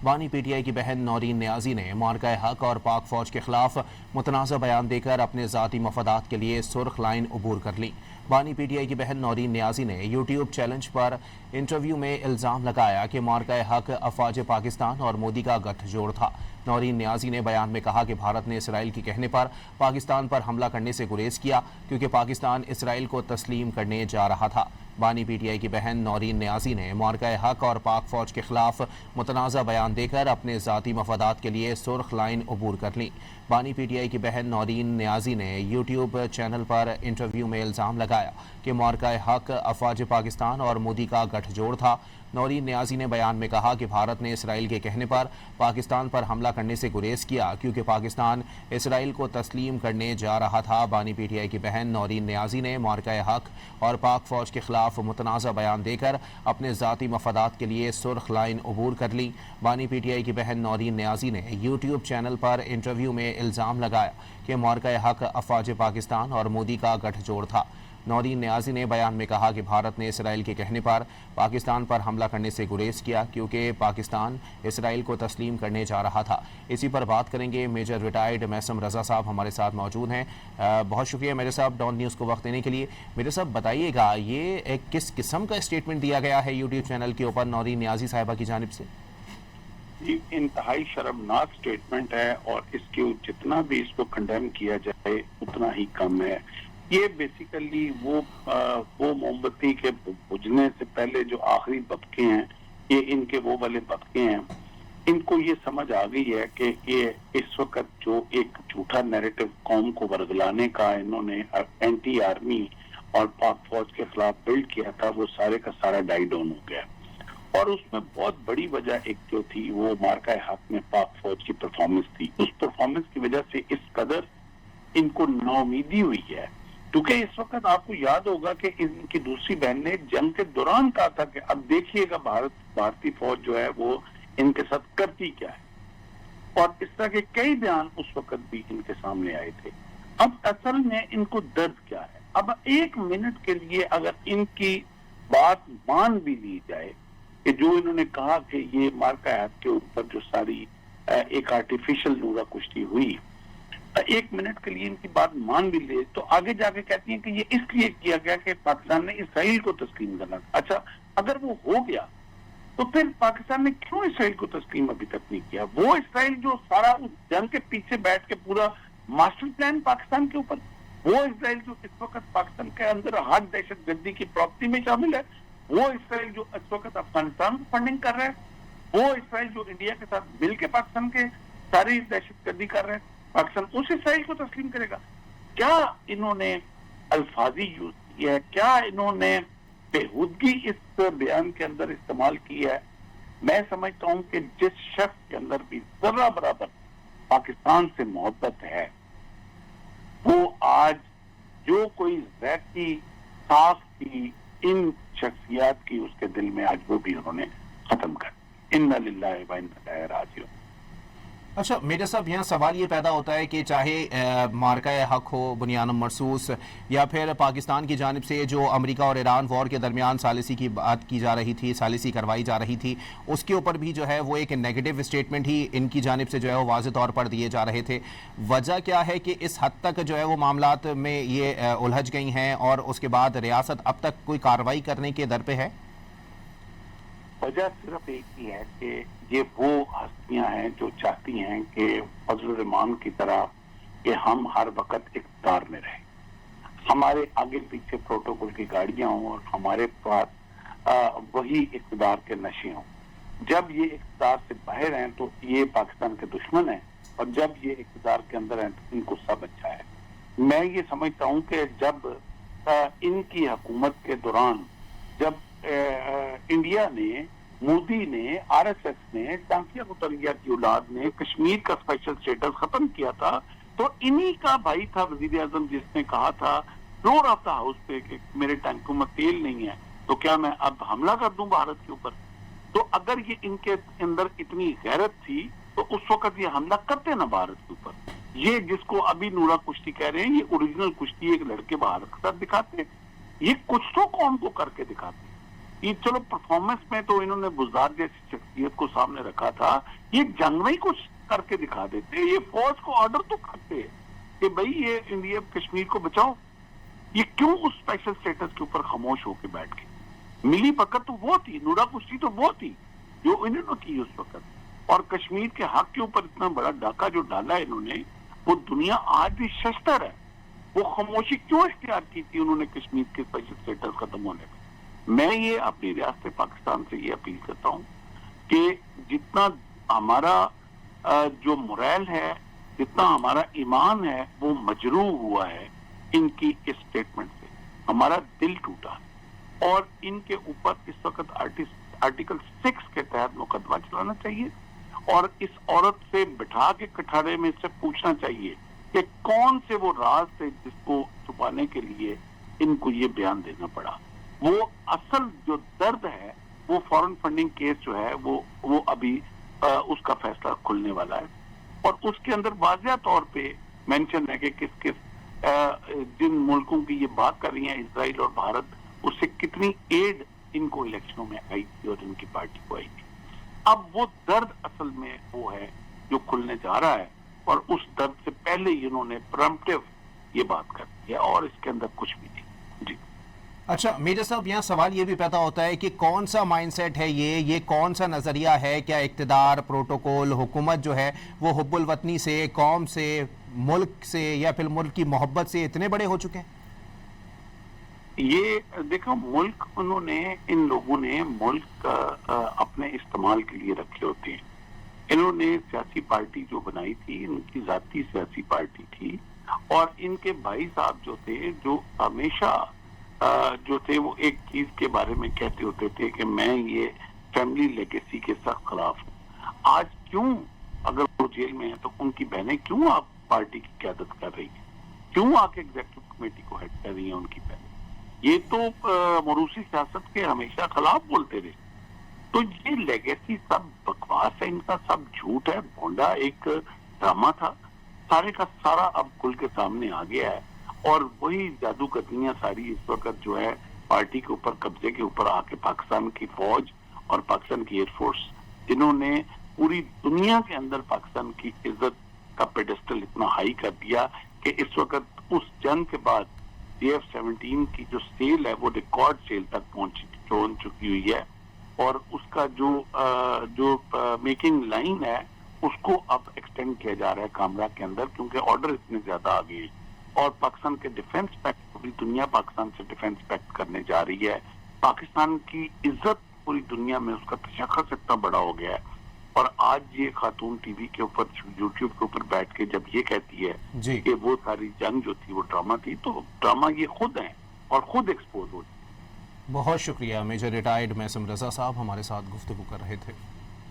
बानी पीटीआई की बहन नौरीन नियाजी ने मार्का हक और पाक फौज के खिलाफ मुतनाज़ा बयान देकर अपने ज़ाती मफादात के लिए सुर्ख लाइन अबूर कर ली। बानी पीटीआई की बहन नौरीन नियाजी ने यूट्यूब चैलेंज पर इंटरव्यू में इल्ज़ाम लगाया कि मार्का हक अफवाज पाकिस्तान और मोदी का गठजोड़ था। नौरीन नियाजी ने बयान में कहा कि भारत ने इसराइल के कहने पर पाकिस्तान पर हमला करने से गुरेज किया क्योंकि पाकिस्तान इसराइल को तस्लीम करने जा रहा था। बानी पीटीआई की बहन नौरीन नियाजी ने मार्का हक और पाक फौज के खिलाफ मुतनाज़ा बयान देकर अपने ज़ाती मफादात के लिए सुर्ख लाइन अबूर कर ली। बानी पीटीआई की बहन नौरीन नियाजी ने यूट्यूब चैनल पर इंटरव्यू में इल्ज़ाम लगाया कि मार्का हक अफवाज पाकिस्तान और मोदी का गठजोड़ था। नौरीन नियाजी ने बयान में कहा कि भारत ने इसराइल के कहने पर पाकिस्तान पर हमला करने से गुरेज किया क्योंकि पाकिस्तान इसराइल को तस्लीम करने जा रहा था। बानी पीटीआई की बहन नौरीन नियाजी ने मार्का हक और पाक फौज के खिलाफ मुतनाज़ा बयान देकर अपने ज़ाती मफादात के लिए सुर्ख लाइन अबूर कर ली। बानी पीटीआई की बहन नौरीन नियाजी ने यूट्यूब चैनल पर इंटरव्यू में इल्ज़ाम लगाया कि मार्का हक अफवाज पाकिस्तान और मोदी का गठजोड़ था। नौरीन नियाजी ने बयान में कहा कि भारत ने इसराइल के कहने पर पाकिस्तान पर हमला करने से गुरेज किया क्योंकि पाकिस्तान इसराइल को तस्लीम करने जा रहा था। इसी पर बात करेंगे। मेजर रिटायर्ड मैसम रज़ा साहब हमारे साथ मौजूद हैं। बहुत शुक्रिया मेजर साहब डॉन न्यूज़ को वक्त देने के लिए। मेजर साहब बताइएगा ये किस किस्म का स्टेटमेंट दिया गया है यूट्यूब चैनल के ऊपर नौरीन नियाजी साहिबा की जानिब से? इंतहाई शर्मनाक स्टेटमेंट है और इसके जितना भी इसको कंडेम किया जाए उतना ही कम है। ये बेसिकली वो मोमबत्ती के बुझने से पहले जो आखिरी बतके हैं, ये इनके वो वाले बतके हैं। इनको ये समझ आ गई है कि ये इस वक्त जो एक झूठा नैरेटिव कौम को वर्गलाने का इन्होंने एंटी आर्मी और पाक फौज के खिलाफ बिल्ड किया था, वो सारे का सारा डाई डाउन हो गया। और उसमें बहुत बड़ी वजह एक जो थी वो मार्का हक में पाक फौज की परफॉर्मेंस थी। उस परफॉर्मेंस की वजह से इस कदर इनको नाउमीदी हुई है, क्योंकि इस वक्त आपको याद होगा कि इनकी दूसरी बहन ने जंग के दौरान कहा था कि अब देखिएगा भारतीय फौज जो है वो इनके साथ करती क्या है, और इस तरह के कई बयान उस वक्त भी इनके सामने आए थे। अब असल में इनको दर्द क्या है? अब एक मिनट के लिए अगर इनकी बात मान भी ली जाए कि जो इन्होंने कहा कि ये मार्का हक के ऊपर जो सारी एक आर्टिफिशियल नूरा कुश्ती हुई, एक मिनट के लिए इनकी बात मान भी ले तो आगे जाके कहती हैं कि ये इसलिए किया गया कि पाकिस्तान ने इसराइल को तस्लीम करना। अच्छा, अगर वो हो गया तो फिर पाकिस्तान ने क्यों इसराइल को तस्लीम अभी तक नहीं किया? वो इसराइल जो सारा उस जंग के पीछे बैठ के पूरा मास्टर प्लान पाकिस्तान के ऊपर, वो इसराइल जो इस वक्त पाकिस्तान के अंदर हर दहशतगर्दी की प्रॉपर्टी में शामिल है, वो इसराइल जो इस वक्त अफगानिस्तान को फंडिंग कर रहा है, वो इसराइल जो इंडिया के साथ मिलकर पाकिस्तान के सारी दहशतगर्दी कर रहे हैं, पाकिस्तान उस इसराइल को तस्लीम करेगा? क्या इन्होंने अल्फाजी यूज किया है? क्या इन्होंने बेहूदगी इस बयान के अंदर इस्तेमाल की है? मैं समझता हूं कि जिस शख्स के अंदर भी जरा बराबर पाकिस्तान से मोहब्बत है, वो आज जो कोई ज़ाती साफ की इन शख्सियात की उसके दिल में आज वो भी उन्होंने खत्म कर। इन्ना लिल्लाहि व इन्ना इलैहि राजिऊन। अच्छा मेजर साहब, यहाँ सवाल ये पैदा होता है कि चाहे मार्का हक हो, बुनियान मरसूस, या फिर पाकिस्तान की जानिब से जो अमेरिका और ईरान वॉर के दरमियान सालिसी की बात की जा रही थी, सालिसी करवाई जा रही थी, उसके ऊपर भी जो है वो एक नेगेटिव स्टेटमेंट ही इनकी जानिब से जो है वो वाज़े तौर पर दिए जा रहे थे। वजह क्या है कि इस हद तक जो है वो मामलात में ये उलझ गई हैं और उसके बाद रियासत अब तक कोई कार्रवाई करने के दर पे है? वजह सिर्फ एक ही है कि ये वो हस्तियां हैं जो चाहती हैं कि फजल रहमान की तरह कि हम हर वक्त इक़्तिदार में रहें, हमारे आगे पीछे प्रोटोकॉल की गाड़ियां हों और हमारे पास वही इक़्तिदार के नशे हों। जब ये इक़्तिदार से बाहर हैं तो ये पाकिस्तान के दुश्मन हैं, और जब ये इक़्तिदार के अंदर हैं तो इनको सब अच्छा है। मैं ये समझता हूँ कि जब इनकी हुकूमत के दौरान जब इंडिया ने, मोदी ने, आरएसएस ने, टांकिया कुतरिया की औलाद ने कश्मीर का स्पेशल स्टेटस खत्म किया था, तो इन्हीं का भाई था वजीर आजम जिसने कहा था फ्लोर ऑफ द हाउस पे कि मेरे टैंकों में तेल नहीं है तो क्या मैं अब हमला कर दूं भारत के ऊपर? तो अगर ये इनके अंदर इतनी गैरत थी तो उस वक्त ये हमला करते ना भारत के ऊपर। ये जिसको अभी नूरा कुश्ती कह रहे हैं, ये ओरिजिनल कुश्ती एक लड़के भारत के साथ दिखाते, ये कुछ तो कौम को करके दिखाते। یہ چلو پرفارمنس میں تو انہوں نے بزدار جیسی شخصیت کو سامنے رکھا تھا، یہ جنگ میں ہی کچھ کر کے دکھا دیتے، یہ فوج کو آرڈر تو کرتے کہ بھئی یہ انڈیا کشمیر کو بچاؤ. یہ کیوں اس اسپیشل اسٹیٹس کے اوپر خاموش ہو کے بیٹھ گئے؟ ملی بھگت تو وہ تھی، نوڈا کشتی تو وہ تھی جو انہوں نے کی اس وقت. اور کشمیر کے حق کے اوپر اتنا بڑا ڈاکہ جو ڈالا ہے انہوں نے، وہ دنیا آج بھی ششتر ہے. وہ خاموشی کیوں اختیار کی تھی انہوں نے کشمیر کے اسپیشل اسٹیٹس ختم ہونے میں؟ میں یہ اپنی ریاست پاکستان سے یہ اپیل کرتا ہوں کہ جتنا ہمارا جو مرائل ہے، جتنا ہمارا ایمان ہے، وہ مجروح ہوا ہے ان کی اس سٹیٹمنٹ سے. ہمارا دل ٹوٹا اور ان کے اوپر اس وقت آرٹیکل 6 کے تحت مقدمہ چلانا چاہیے اور اس عورت سے بٹھا کے کٹھارے میں سے پوچھنا چاہیے کہ کون سے وہ راز تھے جس کو چھپانے کے لیے ان کو یہ بیان دینا پڑا. وہ اصل جو درد ہے، وہ فورن فنڈنگ کیس جو ہے وہ ابھی اس کا فیصلہ کھلنے والا ہے اور اس کے اندر واضح طور پہ مینشن ہے کہ کس جن ملکوں کی یہ بات کر رہی ہیں، اسرائیل اور بھارت، اس سے کتنی ایڈ ان کو الیکشنوں میں آئی تھی اور ان کی پارٹی کو آئی تھی. اب وہ درد اصل میں وہ ہے جو کھلنے جا رہا ہے اور اس درد سے پہلے ہی انہوں نے پرمپٹیو یہ بات کر دی ہے اور اس کے اندر کچھ بھی نہیں. جی اچھا میجر صاحب، یہاں سوال یہ بھی پیدا ہوتا ہے کہ کون سا مائنڈ سیٹ ہے یہ کون سا نظریہ ہے؟ کیا اقتدار، پروٹوکول، حکومت جو ہے وہ حب الوطنی سے، قوم سے، ملک سے یا پھر ملک کی محبت سے اتنے بڑے ہو چکے ہیں؟ یہ دیکھو، ملک انہوں نے، ان لوگوں نے ملک اپنے استعمال کے لیے رکھے ہوتے ہیں. انہوں نے سیاسی پارٹی جو بنائی تھی، ان کی ذاتی سیاسی پارٹی تھی اور ان کے بھائی صاحب جو تھے، جو ہمیشہ جو تھے وہ ایک چیز کے بارے میں کہتے ہوتے تھے کہ میں یہ فیملی لیگیسی کے سخت خلاف ہوں. آج کیوں اگر وہ جیل میں ہیں تو ان کی بہنیں کیوں آپ پارٹی کی قیادت کر رہی ہیں؟ کیوں آ کے ایگزیکٹو کمیٹی کو ہیڈ کر رہی ہیں ان کی بہنیں؟ یہ تو موروثی سیاست کے ہمیشہ خلاف بولتے رہے. تو یہ لیگیسی سب بکواس ہے، ان کا سب جھوٹ ہے، بھونڈا ایک ڈرامہ تھا، سارے کا سارا اب کھل کے سامنے آ گیا ہے. اور وہی جادو کرنیاں ساری اس وقت جو ہے پارٹی کے اوپر قبضے کے اوپر آ کے پاکستان کی فوج اور پاکستان کی ایئر فورس، جنہوں نے پوری دنیا کے اندر پاکستان کی عزت کا پیڈسٹل اتنا ہائی کر دیا کہ اس وقت اس جنگ کے بعد JF-17 کی جو سیل ہے وہ ریکارڈ سیل تک پہنچ چکی ہوئی ہے اور اس کا جو میکنگ لائن ہے اس کو اب ایکسٹینڈ کیا جا رہا ہے کامرا کے اندر، کیونکہ آرڈر اتنے زیادہ آ گئے ہیں. اور پاکستان کے ڈیفنس پیکٹ، پوری دنیا پاکستان سے ڈیفنس پیکٹ کرنے جا رہی ہے. پاکستان کی عزت پوری دنیا میں اس کا تشخص اتنا بڑا ہو گیا ہے. اور آج یہ خاتون ٹی وی کے اوپر، یوٹیوب کے اوپر بیٹھ کے جب یہ کہتی ہے کہ وہ ساری جنگ جو تھی وہ ڈرامہ تھی، تو ڈرامہ یہ خود ہیں اور خود ایکسپوز ہوتی ہے. بہت شکریہ میجر ریٹائرڈ میسم رضا صاحب، ہمارے ساتھ گفتگو کر رہے تھے.